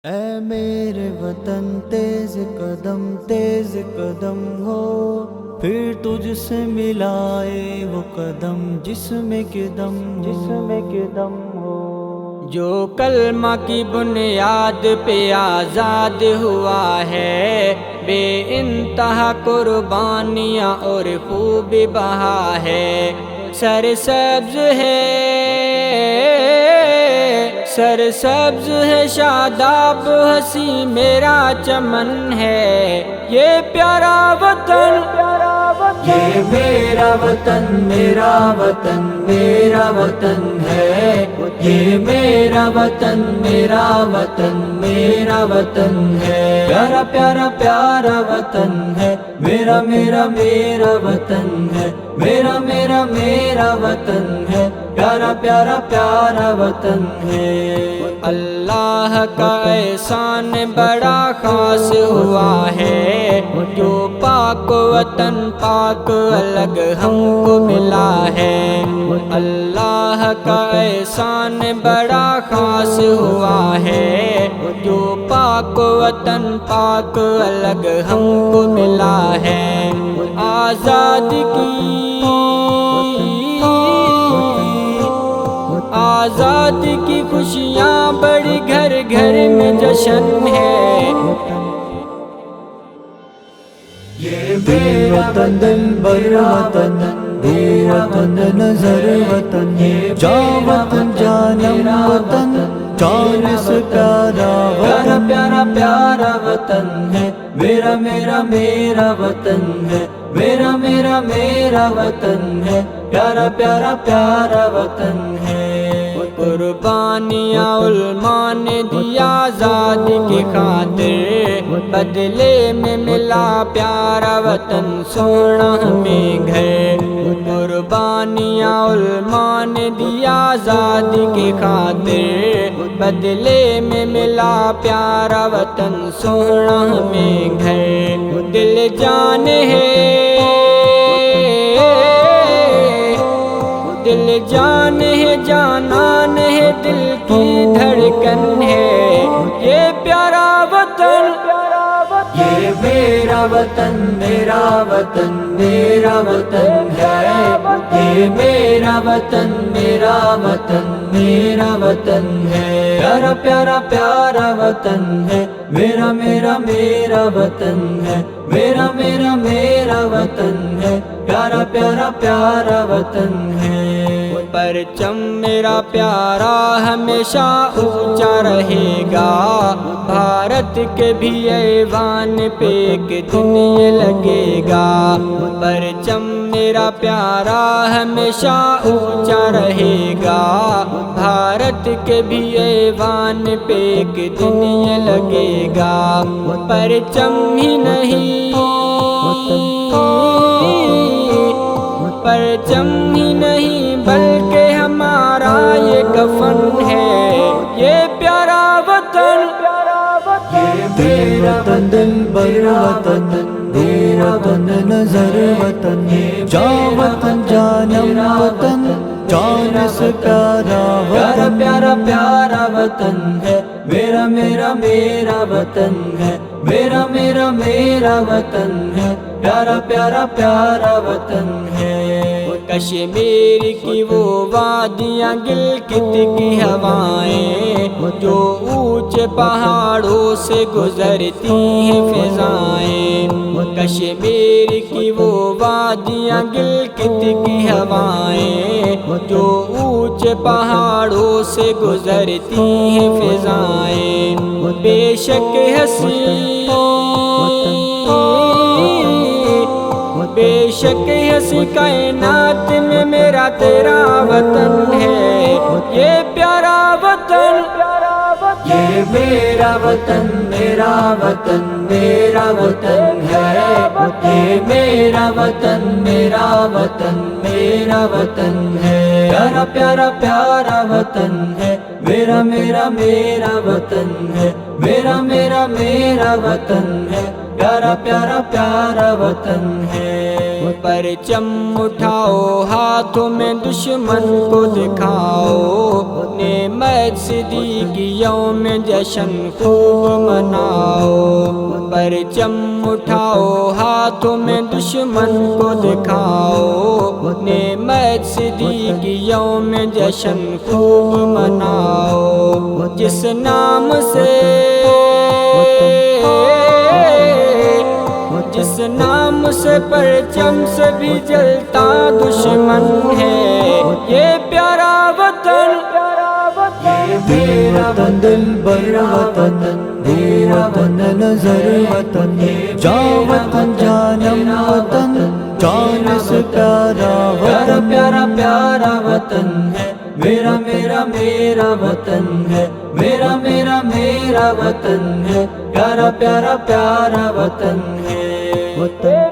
اے میرے وطن تیز قدم ہو، پھر تجھ سے ملائے وہ قدم جس میں کہ دم ہو۔ جو کلمہ کی بنیاد پہ آزاد ہوا ہے، بے انتہا قربانیاں اور خوب بہا ہے۔ سرسبز ہے شاداب ہنسی میرا چمن ہے، یہ پیارا وطن یہ میرا وطن میرا وطن میرا وطن ہے، یہ میرا وطن میرا وطن میرا وطن ہے۔ پیارا پیارا پیارا وطن ہے میرا میرا میرا وطن ہے، میرا میرا میرا وطن ہے، پیارا پیارا پیارا وطن ہے۔ اللہ کا احسان بڑا خاص ہوا ہے، جو پاک وطن پاک الگ ہم کو ملا ہے۔ اللہ کا احسان بڑا خاص ہوا ہے، جو پاک وطن پاک الگ ہم کو ملا ہے۔ آزادی کی خوشیاں بڑی گھر گھر میں جشن ہے۔ یہ میرا وطن میرا وطن میرا وطن نظر وطن، جان وطن جانم وطن جان سے پیارا وطن، پیارا پیارا وطن ہے میرا میرا میرا وطن ہے، میرا میرا میرا وطن ہے، پیارا پیارا پیارا وطن ہے۔ قربانیاں علماء نے دیا آزادی کی خاطر، بدلے میں ملا پیارا وطن سونا ہمیں گھر۔ قربانیاں علماء نے دیا آزادی کی خاطر، بدلے میں ملا پیارا وطن سونا ہمیں گھر۔ دل جان ہے، دل جان ہے، جانان ہے، دل کی دھڑکن ہے، یہ پیارا وطن یہ میرا وطن میرا وطن میرا وطن ہے، یہ میرا وطن میرا وطن میرا وطن ہے۔ پیارا پیارا پیارا وطن ہے میرا میرا میرا وطن ہے، میرا میرا میرا وطن ہے، پیارا پیارا پیارا وطن ہے۔ پرچم میرا پیارا ہمیشہ اونچا رہے گا، بھارت کے بھی ایوان پہ ایک دن یہ لگے گا۔ پرچم میرا پیارا ہمیشہ اونچا رہے گا، بھارت کے بھی ایوان پہ ایک دن یہ لگے گا۔ پرچم ہی نہیں، پرچم ہی نہیں بلکہ ہمارا یہ کفن ہے، یہ پیارا وطن یہ میرا وطن میرا وطن میرا وطن نظر وطن، جان وطن جانم وطن جان سے پیارا وطن، پیارا پیارا وطن ہے میرا میرا میرا وطن ہے، میرا میرا میرا وطن ہے، پیارا پیارا پیارا وطن ہے۔ کشمیر کی وہ وادیاں گلگت کی ہوائیں، جو اونچے پہاڑوں سے گزرتی ہیں فضائیں۔ کشمیر کی وہ وادیاں گلگت کی ہوائیں، جو اونچے پہاڑوں سے گزرتی ہیں فضائیں۔ بے شک حسین، بے شک حسین کائنات میں میرا تیرا وطن ہے، یہ پیارا وطن یہ میرا وطن میرا وطن میرا وطن ہے، یہ میرا وطن میرا وطن میرا وطن ہے۔ پیارا پیارا پیارا وطن ہے میرا میرا میرا وطن ہے، میرا میرا میرا وطن ہے، پیارا پیارا پیارا وطن ہے۔ پرچم اٹھاؤ ہاتھوں میں دشمن کو دکھاؤ، نعمت صدیقی یوم جشن خوب مناؤ، پرچم اٹھاؤ ہاتھوں میں دشمن کو دکھاؤ، نعمت صدیقی یوم جشن خوب مناؤ، جس نام سے پرچم سے بھی جلتا دشمن ہے، یہ پیارا وطن، یہ میرا وطن، دل بر وطن، میرا وطن، نظر وطن، جان وطن، جانم وطن، جان سے پیارا وطن، پیارا پیارا وطن ہے میرا میرا میرا وطن ہے، میرا میرا میرا وطن ہے، پیارا پیارا پیارا وطن ہے، وطن